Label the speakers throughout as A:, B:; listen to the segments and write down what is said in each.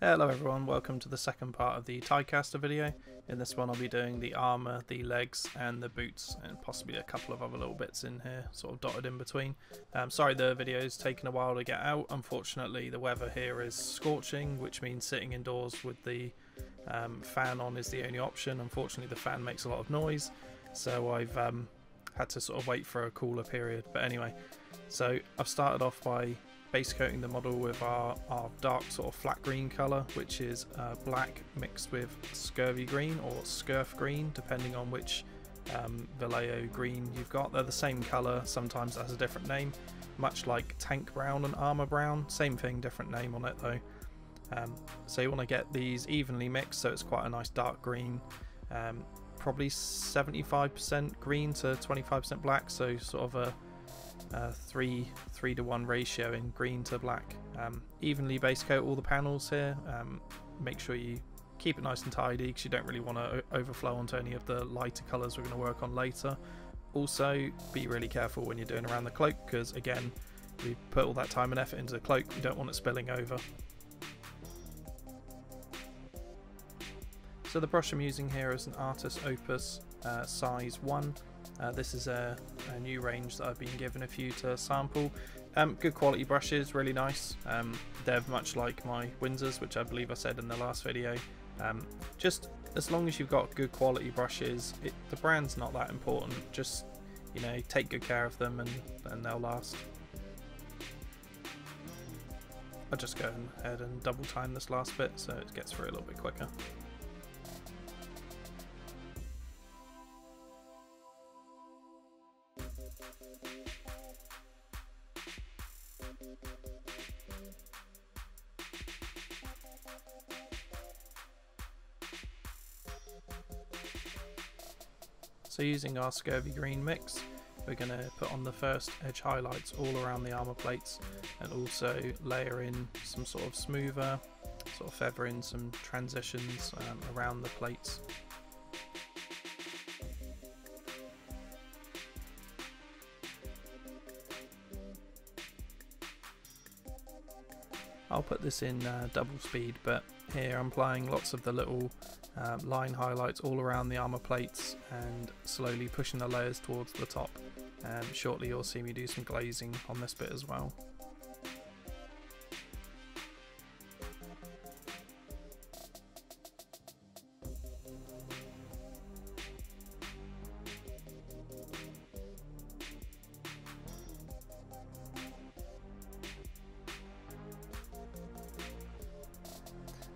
A: Hello everyone, welcome to the second part of the Tidecaster video. In this one I'll be doing the armour, the legs and the boots, and possibly a couple of other little bits in here, sort of dotted in between. Sorry the video's taken a while to get out. Unfortunately the weather here is scorching, which means sitting indoors with the fan on is the only option. Unfortunately the fan makes a lot of noise, so I've had to sort of wait for a cooler period. But anyway, so I've started off by base coating the model with our dark sort of flat green colour, which is black mixed with scurvy green or scurf green, depending on which Vallejo green you've got. They're the same colour, sometimes it has a different name, much like tank brown and armour brown, same thing, different name on it though. So you want to get these evenly mixed so it's quite a nice dark green, probably 75% green to 25% black, so sort of a 3 to 1 ratio in green to black. Evenly base coat all the panels here. Make sure you keep it nice and tidy because you don't really want to overflow onto any of the lighter colours we're going to work on later. Also be really careful when you're doing around the cloak, because again we put all that time and effort into the cloak, we don't want it spilling over. So the brush I'm using here is an Artis Opus size 1. This is a new range that I've been given a few to sample. Good quality brushes, really nice. They're much like my Windsors, which I believe I said in the last video. Just as long as you've got good quality brushes, the brand's not that important. Just, you know, take good care of them and they'll last. I'll just go ahead and double time this last bit so it gets through a little bit quicker. So using our scurvy green mix, we're going to put on the first edge highlights all around the armour plates, and also layer in some sort of smoother, sort of feather in some transitions around the plates. I'll put this in double speed, but here I'm applying lots of the little line highlights all around the armour plates and slowly pushing the layers towards the top. Shortly you'll see me do some glazing on this bit as well.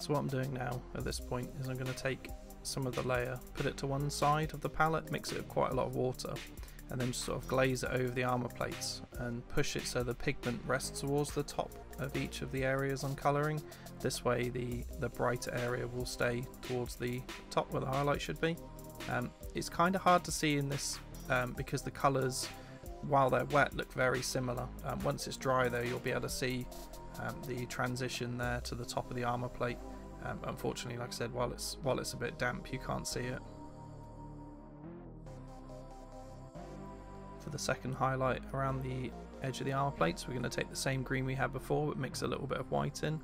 A: So what I'm doing now at this point is I'm going to take some of the layer, put it to one side of the palette, mix it with quite a lot of water, and then just sort of glaze it over the armour plates and push it so the pigment rests towards the top of each of the areas I'm colouring. This way the brighter area will stay towards the top where the highlight should be. It's kind of hard to see in this because the colours, while they're wet, look very similar. Once it's dry though, you'll be able to see the transition there to the top of the armour plate. Unfortunately, like I said, while it's a bit damp, you can't see it. For the second highlight around the edge of the armour plates, we're going to take the same green we had before but mix a little bit of white in.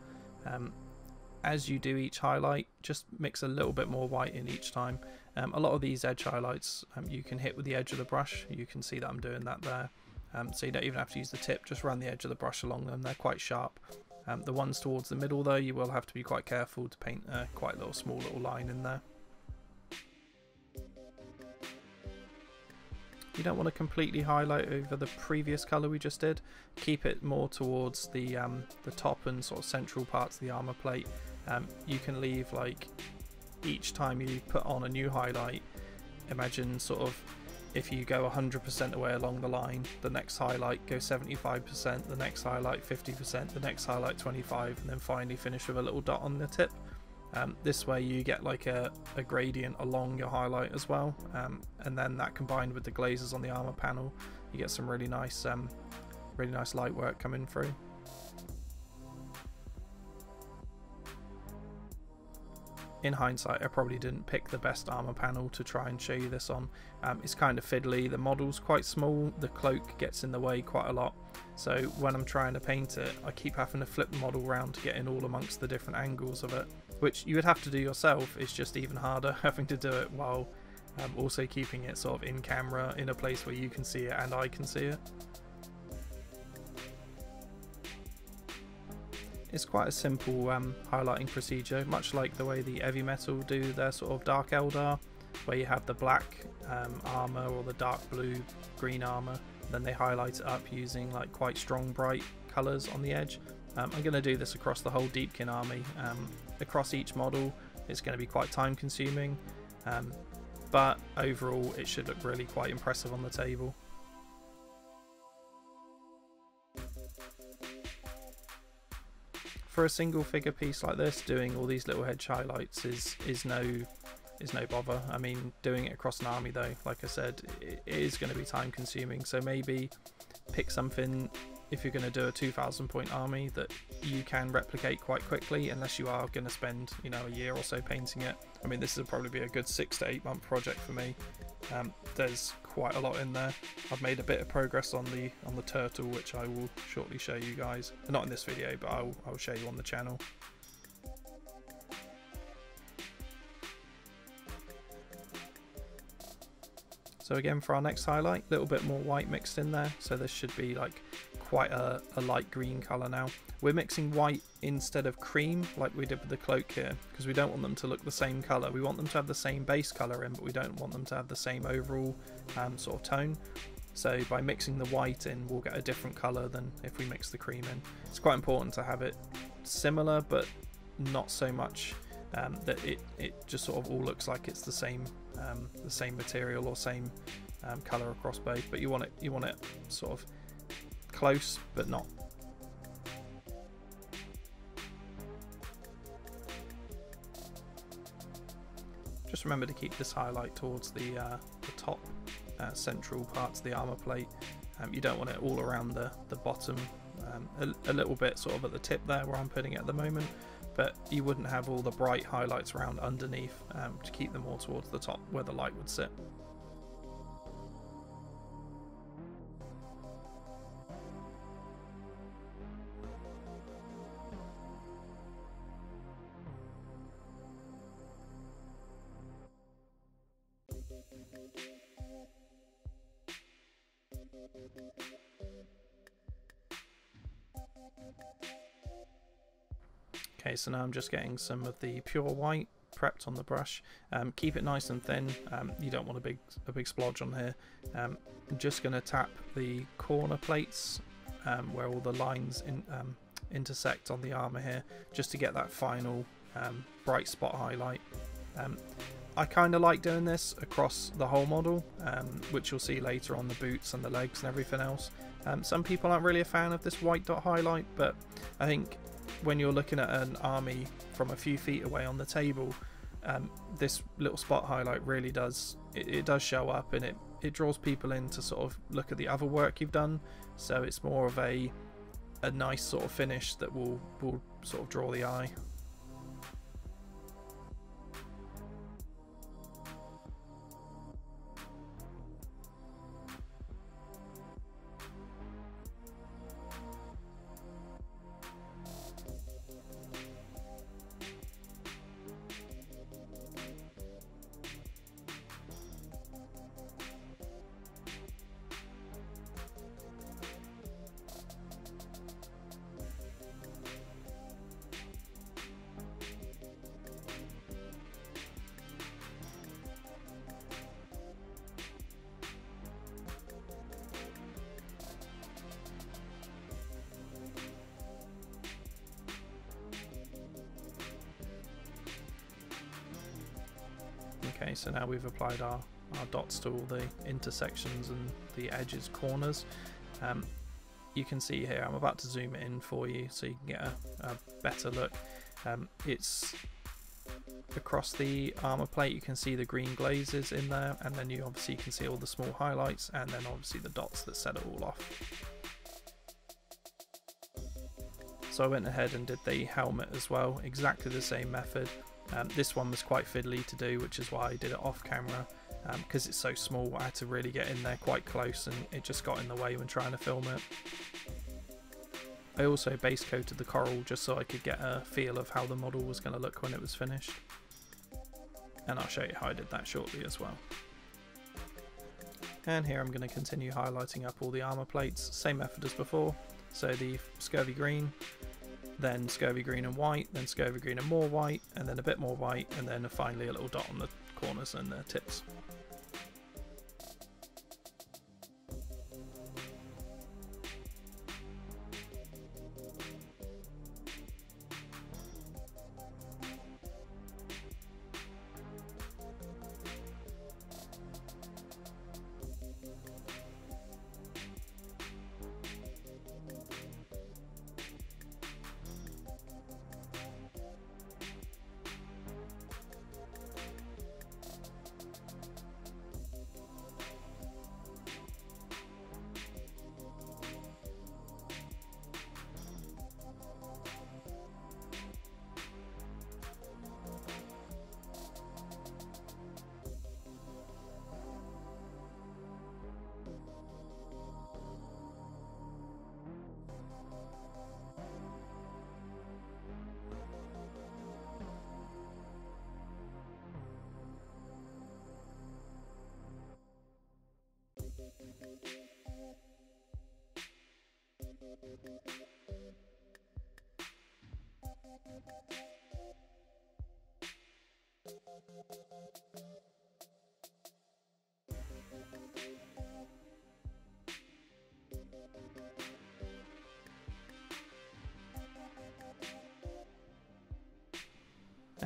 A: As you do each highlight, just mix a little bit more white in each time. A lot of these edge highlights you can hit with the edge of the brush. You can see that I'm doing that there. So you don't even have to use the tip, just run the edge of the brush along them, they're quite sharp. The ones towards the middle though, you will have to be quite careful to paint a quite small little line in there. You don't want to completely highlight over the previous colour we just did. Keep it more towards the top and sort of central parts of the armour plate. You can leave, like, each time you put on a new highlight, imagine sort of if you go 100% away along the line, the next highlight go 75%, the next highlight 50%, the next highlight 25%, and then finally finish with a little dot on the tip. This way you get like a gradient along your highlight as well, and then that combined with the glazes on the armour panel, you get some really nice light work coming through. in hindsight, I probably didn't pick the best armor panel to try and show you this on. It's kind of fiddly, the model's quite small, the cloak gets in the way quite a lot, so when I'm trying to paint it I keep having to flip the model around to get in all amongst the different angles of it, which you would have to do yourself. It's just even harder having to do it while also keeping it sort of in camera in a place where you can see it and I can see it. It's quite a simple highlighting procedure, much like the way the heavy metal do their sort of dark Eldar, where you have the black armour or the dark blue green armour, then they highlight it up using like quite strong bright colours on the edge. I'm going to do this across the whole Deepkin army. Across each model it's going to be quite time consuming, but overall it should look really quite impressive on the table. For a single figure piece like this, doing all these little edge highlights is no bother. I mean, doing it across an army though, like I said, it is going to be time consuming, so maybe pick something, if you're going to do a 2,000 point army, that you can replicate quite quickly, unless you are going to spend, you know, a year or so painting it. I mean, this will probably be a good 6 to 8 month project for me. There's quite a lot in there. I've made a bit of progress on the turtle, which I will shortly show you guys. Not in this video, but I'll show you on the channel. So again, for our next highlight, a little bit more white mixed in there, so this should be like quite a light green colour now. We're mixing white instead of cream like we did with the cloak here, because we don't want them to look the same colour. We want them to have the same base colour in, but we don't want them to have the same overall sort of tone. So by mixing the white in, we'll get a different colour than if we mix the cream in. It's quite important to have it similar, but not so much that it just sort of all looks like it's the same material or same colour across both. But you want it sort of close, but not. Just remember to keep this highlight towards the top central parts of the armour plate. You don't want it all around the bottom, a little bit sort of at the tip there where I'm putting it at the moment, but you wouldn't have all the bright highlights around underneath, to keep them more towards the top where the light would sit. Okay, so now I'm just getting some of the pure white prepped on the brush. Keep it nice and thin. You don't want a big splodge on here. I'm just going to tap the corner plates where all the lines intersect on the armour here, just to get that final bright spot highlight. I kind of like doing this across the whole model, which you'll see later on the boots and the legs and everything else. Some people aren't really a fan of this white dot highlight, but I think when you're looking at an army from a few feet away on the table, this little spot highlight really does show up, and it draws people in to sort of look at the other work you've done. So it's more of a nice sort of finish that will sort of draw the eye. Okay, so now we've applied our dots to all the intersections and the edges, corners. You can see here, I'm about to zoom it in for you so you can get a better look. It's across the armour plate, you can see the green glazes in there, and then you obviously can see all the small highlights, and then obviously the dots that set it all off. So I went ahead and did the helmet as well, exactly the same method. This one was quite fiddly to do, which is why I did it off camera, because it's so small. I had to really get in there quite close, and it just got in the way when trying to film it. I also base coated the coral just so I could get a feel of how the model was going to look when it was finished, and I'll show you how I did that shortly as well. And here I'm going to continue highlighting up all the armour plates, same method as before. So the scurvy green, then scurvy green and white, then scurvy green and more white, and then a bit more white, and then finally a little dot on the corners and the tips.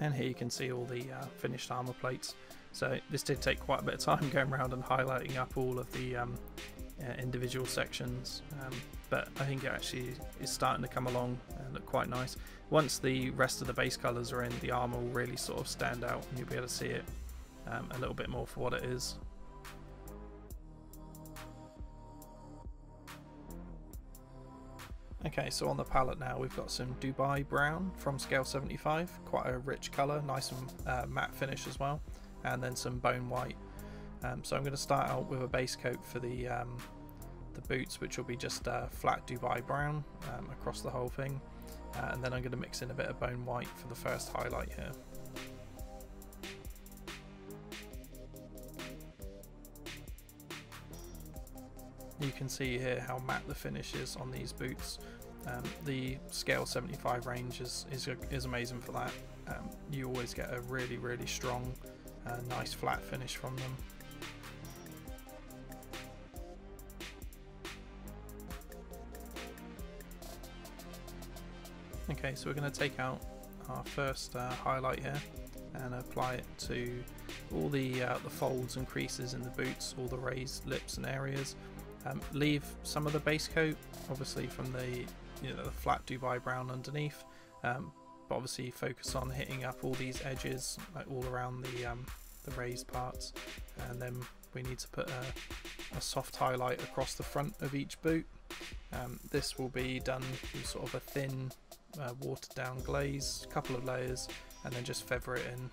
A: And here you can see all the finished armour plates. So this did take quite a bit of time going around and highlighting up all of the individual sections, but I think it actually is starting to come along and look quite nice. Once the rest of the base colours are in, the armour will really sort of stand out and you'll be able to see it a little bit more for what it is. Okay, so on the palette now we've got some Dubai Brown from scale 75, quite a rich colour, nice and matte finish as well, and then some Bone White. So I'm going to start out with a base coat for the boots, which will be just flat Dubai Brown across the whole thing, and then I'm going to mix in a bit of Bone White for the first highlight here. You can see here how matte the finish is on these boots. The scale 75 range is amazing for that. You always get a really strong, nice flat finish from them. Okay, so we're going to take out our first highlight here and apply it to all the folds and creases in the boots, all the raised lips and areas. Leave some of the base coat, obviously from the the flat Dubai Brown underneath, but obviously focus on hitting up all these edges, like all around the raised parts, and then we need to put a soft highlight across the front of each boot. This will be done with sort of a thin watered down glaze, a couple of layers, and then just feather it in.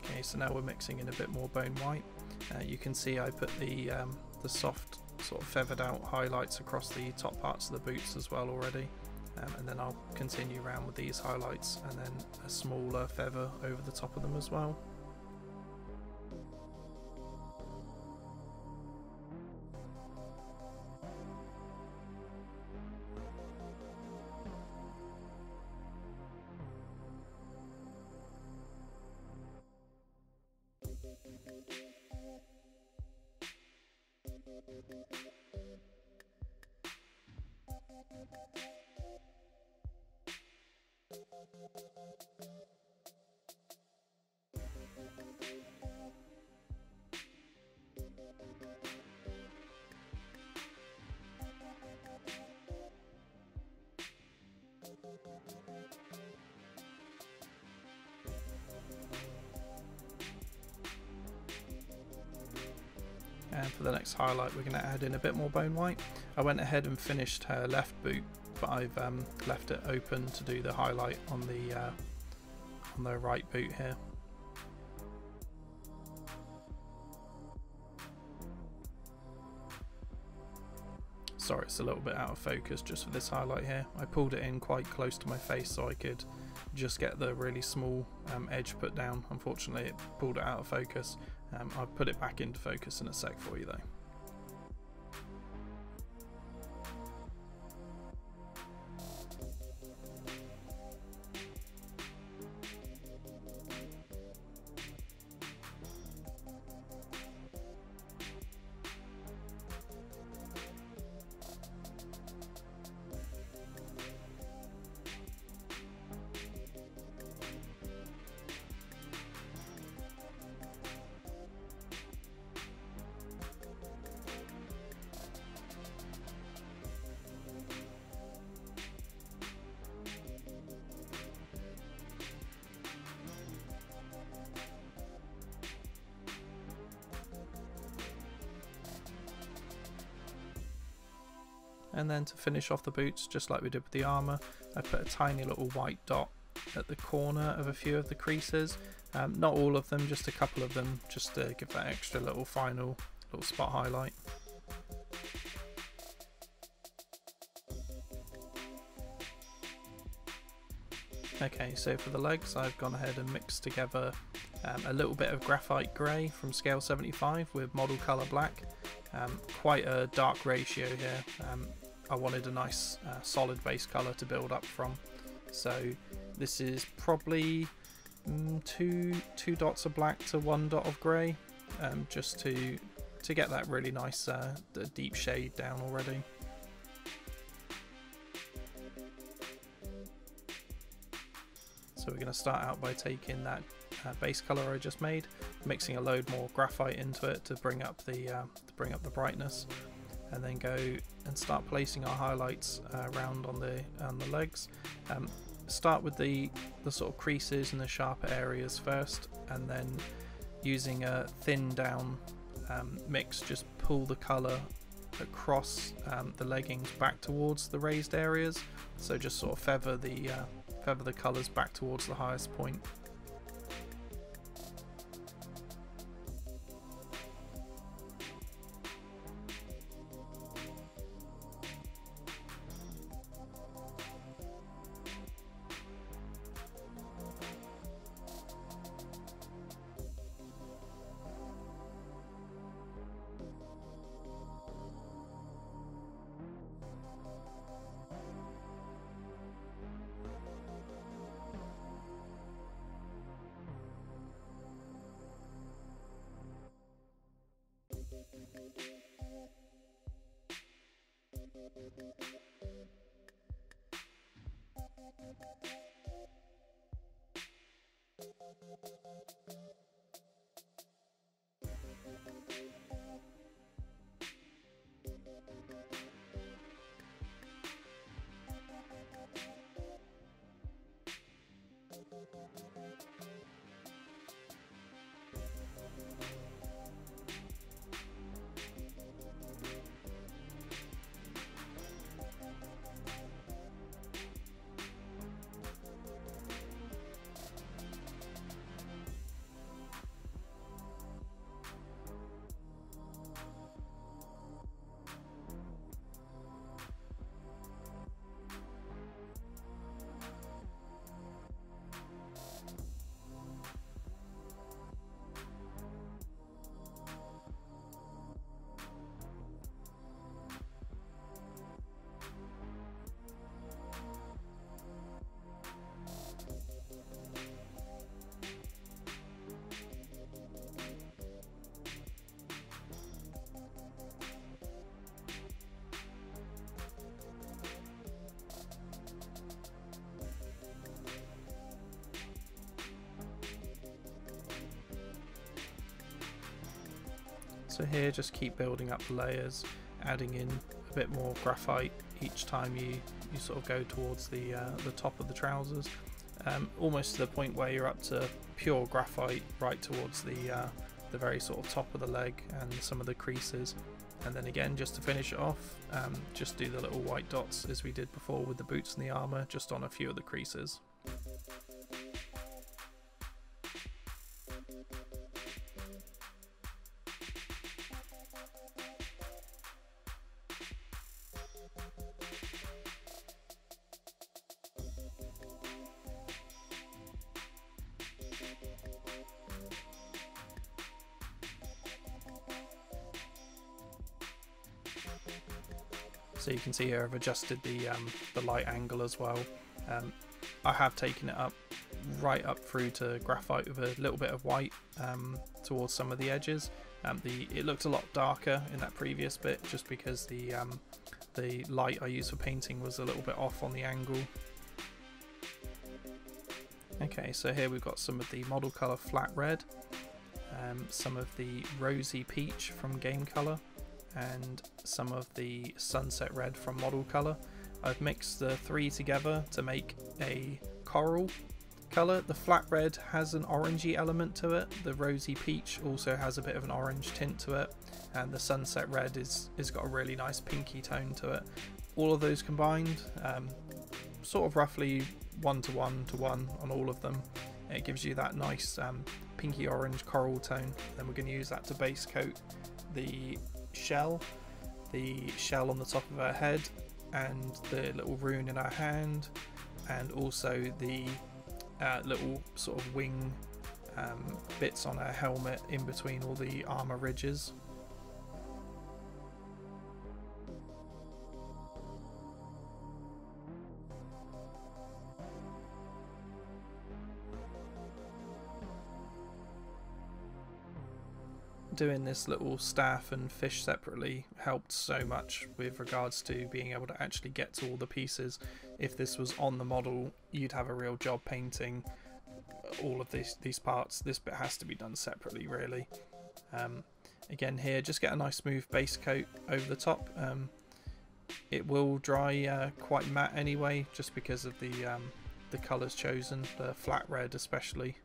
A: Okay, so now we're mixing in a bit more Bone White. You can see I put the soft sort of feathered out highlights across the top parts of the boots as well already. And then I'll continue around with these highlights and then a smaller feather over the top of them as well. And for the next highlight we're going to add in a bit more bone white. I went ahead and finished her left boot, but I've left it open to do the highlight on the right boot here. Sorry, it's a little bit out of focus just for this highlight here. I pulled it in quite close to my face so I could just get the really small edge put down. Unfortunately it pulled it out of focus. I'll put it back into focus in a sec for you though. And then to finish off the boots, just like we did with the armour, I put a tiny little white dot at the corner of a few of the creases. Not all of them, just a couple of them, just to give that extra little final little spot highlight. Okay, so for the legs I've gone ahead and mixed together a little bit of graphite grey from scale 75 with model colour black. Quite a dark ratio here. I wanted a nice solid base colour to build up from, so this is probably two dots of black to 1 dot of grey, just to get that really nice the deep shade down already. So we're going to start out by taking that base colour I just made, mixing a load more graphite into it to bring up the brightness, and then go and start placing our highlights around on the legs. Start with the sort of creases and the sharper areas first, and then using a thin down mix, just pull the colour across the leggings back towards the raised areas. So just sort of feather the colours back towards the highest point. So here just keep building up the layers, adding in a bit more graphite each time you sort of go towards the top of the trousers, almost to the point where you're up to pure graphite right towards the very sort of top of the leg and some of the creases. And then again, just to finish it off, just do the little white dots as we did before with the boots and the armour, just on a few of the creases. So you can see here I've adjusted the light angle as well. I have taken it up right up through to graphite with a little bit of white towards some of the edges. It looked a lot darker in that previous bit just because the light I used for painting was a little bit off on the angle. Okay, so here we've got some of the model colour flat red, some of the rosy peach from game colour, and some of the sunset red from model colour. I've mixed the three together to make a coral colour. The flat red has an orangey element to it, the rosy peach also has a bit of an orange tint to it, and the sunset red is got a really nice pinky tone to it. All of those combined, sort of roughly 1 to 1 to 1 on all of them. It gives you that nice pinky orange coral tone. Then we're going to use that to base coat the shell on the top of her head, and the little rune in her hand, and also the little sort of wing bits on her helmet in between all the armour ridges. Doing this little staff and fish separately helped so much with regards to being able to actually get to all the pieces. If this was on the model, you'd have a real job painting all of these parts. This bit has to be done separately, really. Again here, just get a nice smooth base coat over the top. It will dry quite matte anyway, just because of the colours chosen, the flat red especially.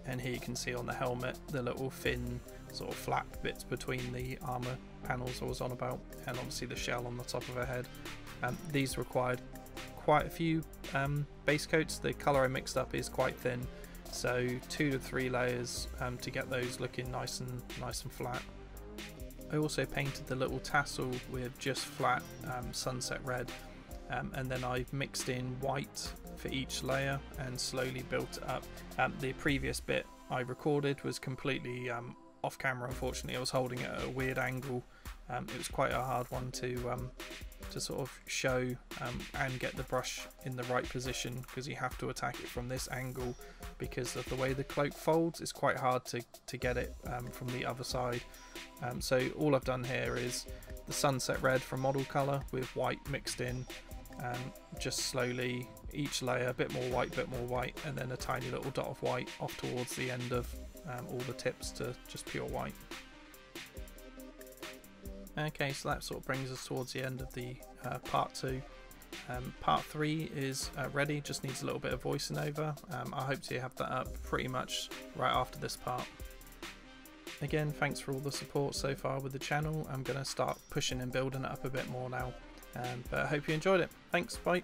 A: And here you can see on the helmet the little thin sort of flap bits between the armour panels I was on about, and obviously the shell on the top of her head. These required quite a few base coats. The colour I mixed up is quite thin, so 2 to 3 layers to get those looking nice and flat. I also painted the little tassel with just flat sunset red, and then I've mixed in white for each layer and slowly built it up. The previous bit I recorded was completely off camera, unfortunately. I was holding it at a weird angle. It was quite a hard one to sort of show and get the brush in the right position, because you have to attack it from this angle because of the way the cloak folds. It's quite hard to get it from the other side. So all I've done here is the sunset red from model colour with white mixed in, just slowly each layer, a bit more white, and then a tiny little dot of white off towards the end of all the tips to just pure white. Okay, so that sort of brings us towards the end of the part 2. Part 3 is ready, just needs a little bit of voicing over. I hope to have that up pretty much right after this part. again, thanks for all the support so far with the channel. I'm going to start pushing and building it up a bit more now. But I hope you enjoyed it. Thanks, bye.